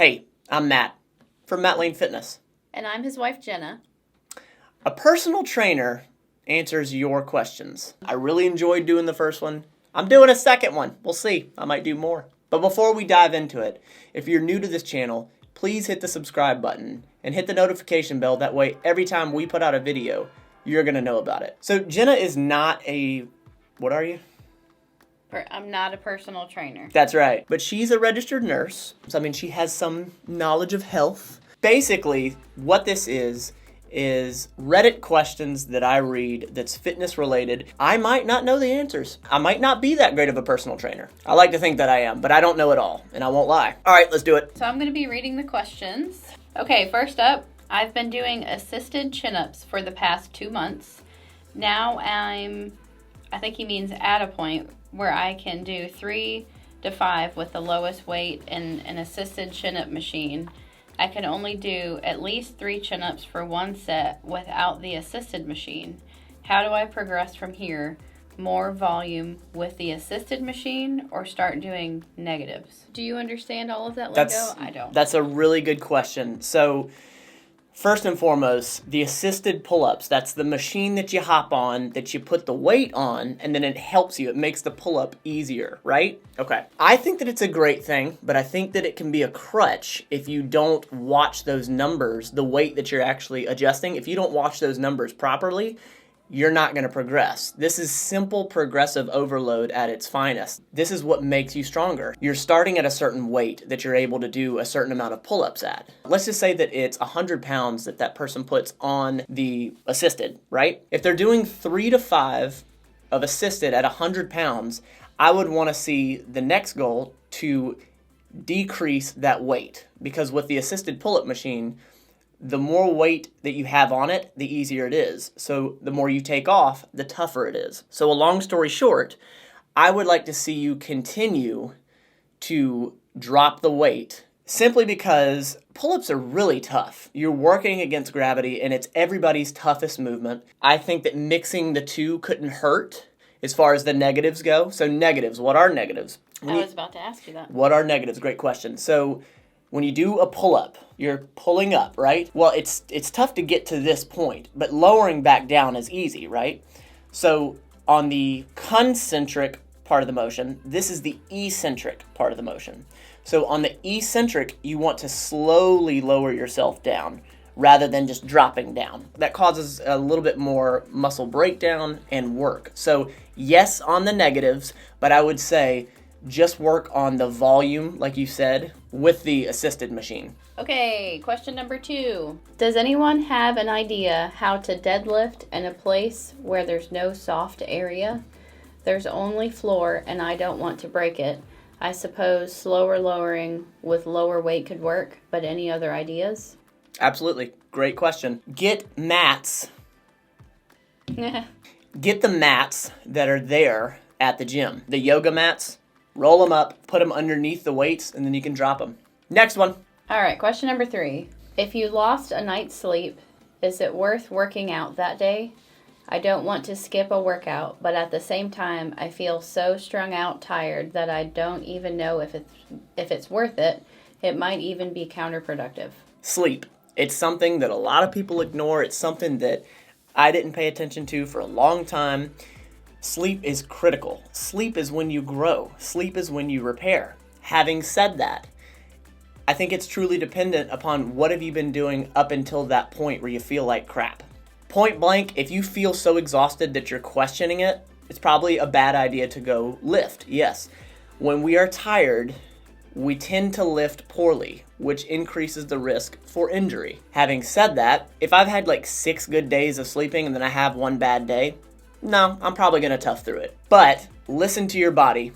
Hey, I'm Matt from MattLaneFitness. And I'm his wife, Jenna. A personal trainer answers your questions. I really enjoyed doing the first one. I'm doing a second one. We'll see. I might do more. But before we dive into it, if you're new to this channel, please hit the subscribe button and hit the notification bell. That way, every time we put out a video, you're going to know about it. So Jenna is not a... What are you? I'm not a personal trainer. That's right. But she's a registered nurse. So, I mean, she has some knowledge of health. Basically, what this is Reddit questions that I read that's fitness related. I might not know the answers. I might not be that great of a personal trainer. I like to think that I am, but I don't know it all, and I won't lie. All right, let's do it. So I'm going to be reading the questions. Okay, first up, I've been doing assisted chin-ups for the past 2 months. Now I think he means at a point where I can do 3 to 5 with the lowest weight in an assisted chin-up machine. I can only do at least 3 chin-ups for one set without the assisted machine. How do I progress from here? More volume with the assisted machine or start doing negatives? Do you understand all of that lingo? I don't. That's a really good question. So first and foremost, the assisted pull-ups, that's the machine that you hop on, that you put the weight on, and then it helps you. It makes the pull-up easier, right? Okay. I think that it's a great thing, but I think that it can be a crutch if you don't watch those numbers, the weight that you're actually adjusting. If you don't watch those numbers properly, you're not going to progress. This is simple progressive overload at its finest. This is what makes you stronger. You're starting at a certain weight that you're able to do a certain amount of pull-ups at. Let's just say that it's 100 pounds that person puts on the assisted, right? If they're doing 3 to 5 of assisted at 100 pounds, I would want to see the next goal to decrease that weight, because with the assisted pull-up machine, the more weight that you have on it, the easier it is. So the more you take off, the tougher it is. So a long story short, I would like to see you continue to drop the weight simply because pull-ups are really tough. You're working against gravity and it's everybody's toughest movement. I think that mixing the two couldn't hurt as far as the negatives go. So negatives, what are negatives? I was about to ask you that. What are negatives? Great question. So when you do a pull-up, you're pulling up, right? Well, it's tough to get to this point, but lowering back down is easy, right? So on the concentric part of the motion, this is the eccentric part of the motion. So on the eccentric, you want to slowly lower yourself down rather than just dropping down. That causes a little bit more muscle breakdown and work. So yes, on the negatives, but I would say just work on the volume, like you said, with the assisted machine. Okay, question number 2. Does anyone have an idea how to deadlift in a place where there's no soft area? There's only floor and I don't want to break it. I suppose slower lowering with lower weight could work, but any other ideas? Absolutely. Great question. Get mats. Get the mats that are there at the gym. The yoga mats. Roll them up, put them underneath the weights, and then you can drop them. Next one. All right, question number 3. If you lost a night's sleep, is it worth working out that day? I don't want to skip a workout, but at the same time, I feel so strung out, tired, that I don't even know if it's worth it. It might even be counterproductive. Sleep. It's something that a lot of people ignore. It's something that I didn't pay attention to for a long time. Sleep is critical. Sleep is when you grow. Sleep is when you repair. Having said that, I think it's truly dependent upon what have you been doing up until that point where you feel like crap. Point blank, if you feel so exhausted that you're questioning it, it's probably a bad idea to go lift. Yes, when we are tired, we tend to lift poorly, which increases the risk for injury. Having said that, if I've had like 6 good days of sleeping and then I have 1 bad day, no, I'm probably going to tough through it. But listen to your body.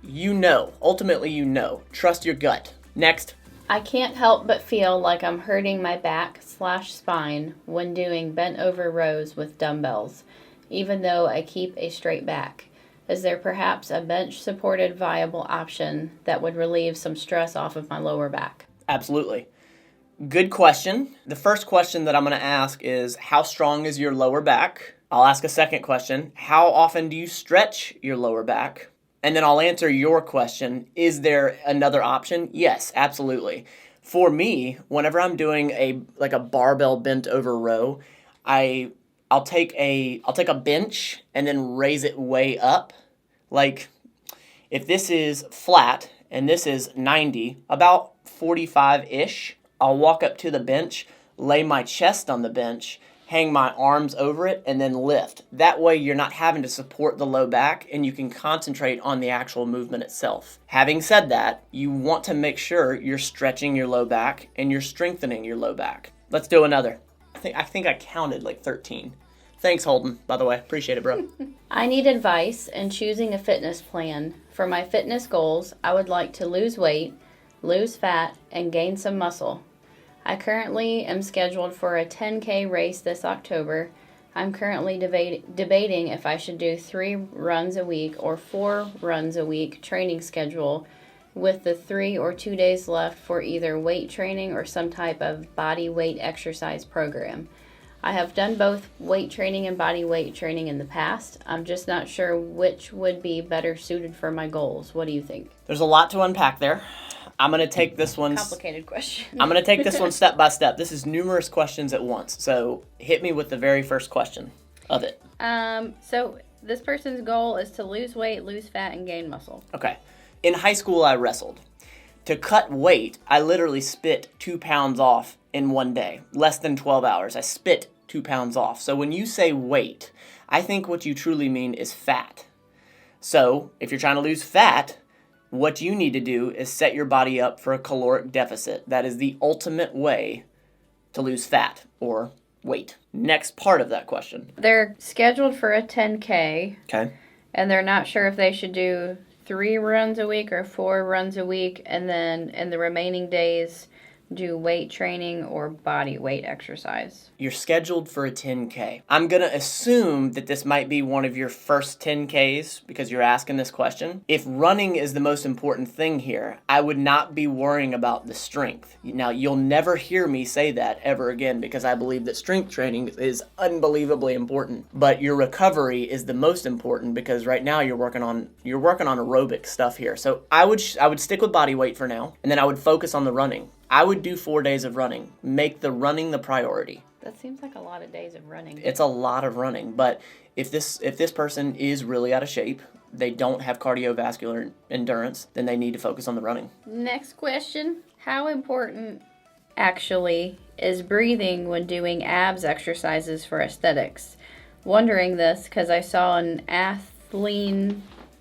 You know. Ultimately, you know. Trust your gut. Next. I can't help but feel like I'm hurting my back/spine when doing bent over rows with dumbbells, even though I keep a straight back. Is there perhaps a bench-supported viable option that would relieve some stress off of my lower back? Absolutely. Good question. The first question that I'm going to ask is, how strong is your lower back? I'll ask a second question. How often do you stretch your lower back? And then I'll answer your question. Is there another option? Yes, absolutely. For me, whenever I'm doing a barbell bent over row, I'll take a bench and then raise it way up. Like if this is flat and this is 90, about 45-ish, I'll walk up to the bench, lay my chest on the bench, hang my arms over it, and then lift. That way you're not having to support the low back and you can concentrate on the actual movement itself. Having said that, you want to make sure you're stretching your low back and you're strengthening your low back. Let's do another. I think I counted like 13. Thanks, Holden, by the way. Appreciate it, bro. I need advice in choosing a fitness plan. For my fitness goals, I would like to lose weight, lose fat, and gain some muscle. I currently am scheduled for a 10K race this October. I'm currently debating if I should do 3 runs a week or 4 runs a week training schedule with the 3 or 2 days left for either weight training or some type of body weight exercise program. I have done both weight training and body weight training in the past. I'm just not sure which would be better suited for my goals. What do you think? There's a lot to unpack there. I'm going to take this one... Complicated question. I'm going to take this one step by step. This is numerous questions at once. So hit me with the very first question of it. So this person's goal is to lose weight, lose fat, and gain muscle. Okay. In high school, I wrestled. To cut weight, I literally spit 2 pounds off in one day. Less than 12 hours. I spit 2 pounds off. So when you say weight, I think what you truly mean is fat. So if you're trying to lose fat, what you need to do is set your body up for a caloric deficit. That is the ultimate way to lose fat or weight. Next part of that question. They're scheduled for a 10K. Okay. And they're not sure if they should do 3 runs a week or 4 runs a week, and then in the remaining days do weight training or body weight exercise. You're scheduled for a 10K. I'm going to assume that this might be one of your first 10Ks because you're asking this question. If running is the most important thing here, I would not be worrying about the strength. Now, you'll never hear me say that ever again because I believe that strength training is unbelievably important. But your recovery is the most important because right now you're working on aerobic stuff here. So I would stick with body weight for now, and then I would focus on the running. I would do 4 days of running. Make the running the priority. That seems like a lot of days of running. It's a lot of running, but if this person is really out of shape, they don't have cardiovascular endurance, then they need to focus on the running. Next question. How important, actually, is breathing when doing abs exercises for aesthetics? Wondering this because I saw an athlete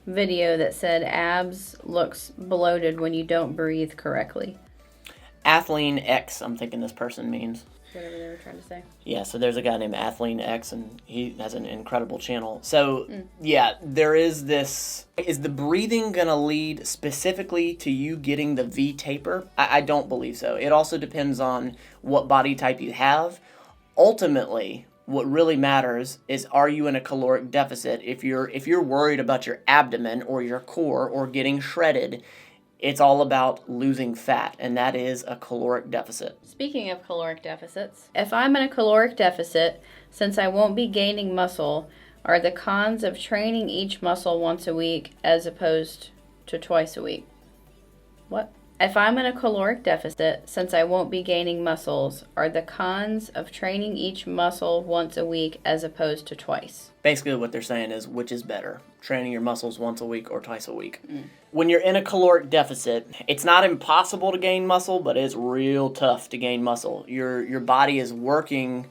video that said abs looks bloated when you don't breathe correctly. Athlete X, I'm thinking this person means. Whatever they were trying to say. Yeah, so there's a guy named Athlete X, and he has an incredible channel. So, yeah, there is this... Is the breathing going to lead specifically to you getting the V taper? I don't believe so. It also depends on what body type you have. Ultimately, what really matters is, are you in a caloric deficit? If you're worried about your abdomen or your core or getting shredded, it's all about losing fat, and that is a caloric deficit. Speaking of caloric deficits, if I'm in a caloric deficit, since I won't be gaining muscle, are the cons of training each muscle once a week as opposed to twice a week? What? If I'm in a caloric deficit, since I won't be gaining muscles, are the cons of training each muscle once a week as opposed to twice? Basically what they're saying is, which is better, training your muscles once a week or twice a week? When you're in a caloric deficit, it's not impossible to gain muscle, but it's real tough to gain muscle. Your body is working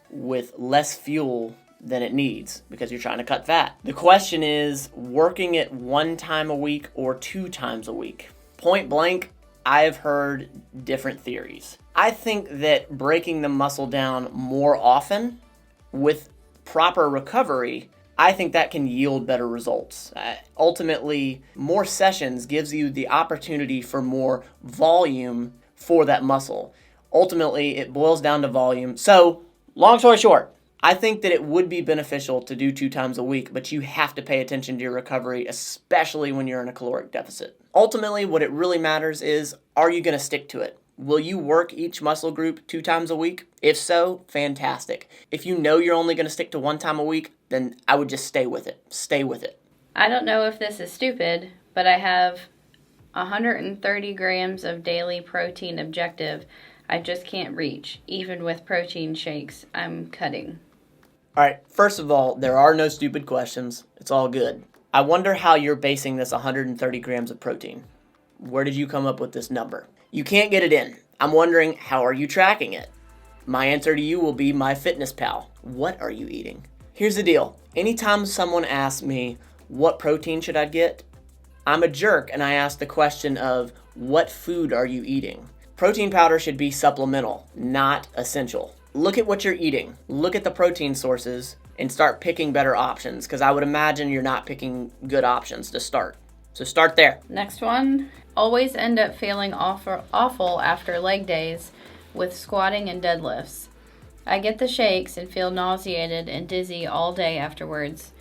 with less fuel than it needs because you're trying to cut fat. The question is, working it 1 time a week or 2 times a week? Point blank, I've heard different theories. I think that breaking the muscle down more often with proper recovery, I think that can yield better results. Ultimately, more sessions gives you the opportunity for more volume for that muscle. Ultimately, it boils down to volume. So, long story short, I think that it would be beneficial to do 2 times a week, but you have to pay attention to your recovery, especially when you're in a caloric deficit. Ultimately, what it really matters is, are you going to stick to it? Will you work each muscle group 2 times a week? If so, fantastic. If you know you're only going to stick to 1 time a week, then I would just stay with it. Stay with it. I don't know if this is stupid, but I have 130 grams of daily protein objective. I just can't reach. Even with protein shakes, I'm cutting. All right, first of all, there are no stupid questions. It's all good. I wonder how you're basing this 130 grams of protein. Where did you come up with this number? You can't get it in. I'm wondering, how are you tracking it? My answer to you will be MyFitnessPal. What are you eating? Here's the deal. Anytime someone asks me, what protein should I get? I'm a jerk and I ask the question of, what food are you eating? Protein powder should be supplemental, not essential. Look at what you're eating. Look at the protein sources and start picking better options, because I would imagine you're not picking good options to start. So start there. Next one. Always end up feeling awful after leg days with squatting and deadlifts. I get the shakes and feel nauseated and dizzy all day afterwards.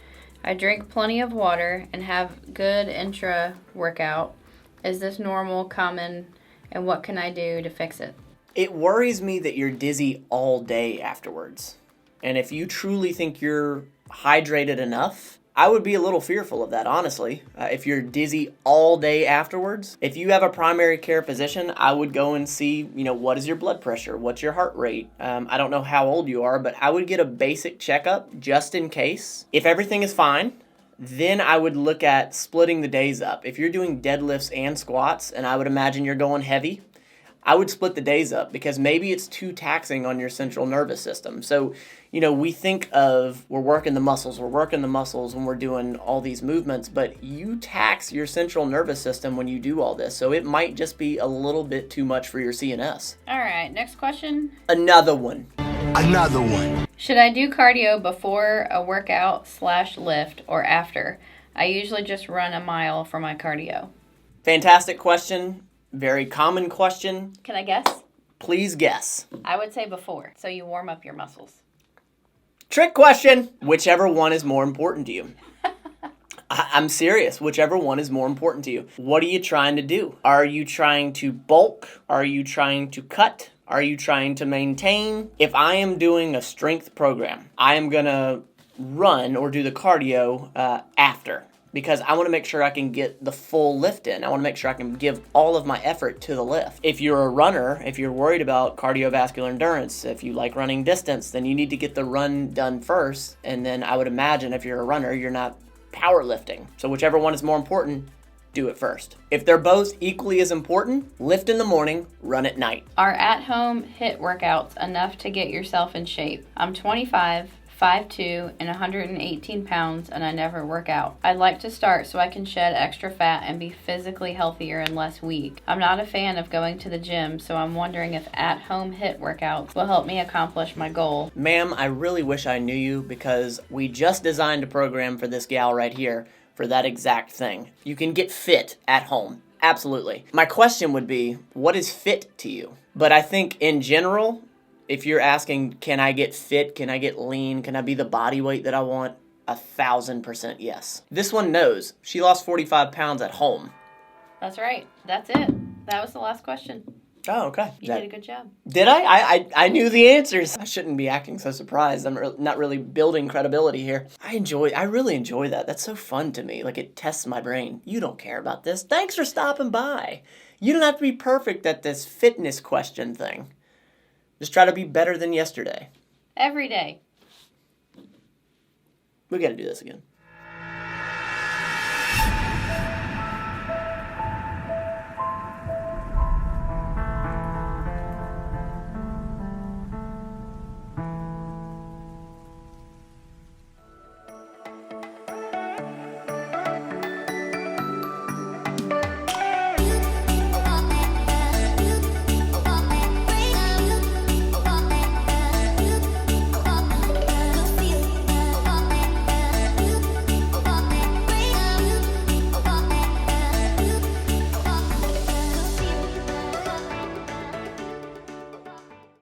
I drink plenty of water and have good intra-workout. Is this normal, common, and what can I do to fix it? It worries me that you're dizzy all day afterwards. And if you truly think you're hydrated enough, I would be a little fearful of that, honestly. If you're dizzy all day afterwards, if you have a primary care physician, I would go and see, what is your blood pressure? What's your heart rate? I don't know how old you are, but I would get a basic checkup just in case. If everything is fine, then I would look at splitting the days up. If you're doing deadlifts and squats, and I would imagine you're going heavy, I would split the days up, because maybe it's too taxing on your central nervous system. So, we think of we're working the muscles when we're doing all these movements, but you tax your central nervous system when you do all this. So it might just be a little bit too much for your CNS. All right, next question. Another one. Should I do cardio before a workout/lift or after? I usually just run a mile for my cardio. Fantastic question. Very common question. Can I guess? Please guess. I would say before, so you warm up your muscles. Trick question. Whichever one is more important to you. I'm serious. Whichever one is more important to you. What are you trying to do? Are you trying to bulk? Are you trying to cut? Are you trying to maintain? If I am doing a strength program, I am going to run or do the cardio after, because I want to make sure I can get the full lift in. I want to make sure I can give all of my effort to the lift. If you're a runner, if you're worried about cardiovascular endurance, if you like running distance, then you need to get the run done first. And then I would imagine if you're a runner, you're not powerlifting. So whichever one is more important, do it first. If they're both equally as important, lift in the morning, run at night. Are at-home HIIT workouts enough to get yourself in shape? I'm 25, 5'2", and 118 pounds, and I never work out. I'd like to start so I can shed extra fat and be physically healthier and less weak. I'm not a fan of going to the gym, so I'm wondering if at-home HIIT workouts will help me accomplish my goal. Ma'am, I really wish I knew you, because we just designed a program for this gal right here for that exact thing. You can get fit at home. Absolutely. My question would be, what is fit to you? But I think in general, if you're asking, can I get fit? Can I get lean? Can I be the body weight that I want? 1,000% yes. This one knows. She lost 45 pounds at home. That's right. That's it. That was the last question. Oh, okay. You did a good job. Did I? I knew the answers. I shouldn't be acting so surprised. I'm not really building credibility here. I really enjoy that. That's so fun to me. Like, it tests my brain. You don't care about this. Thanks for stopping by. You don't have to be perfect at this fitness question thing. Just try to be better than yesterday. Every day. We got to do this again.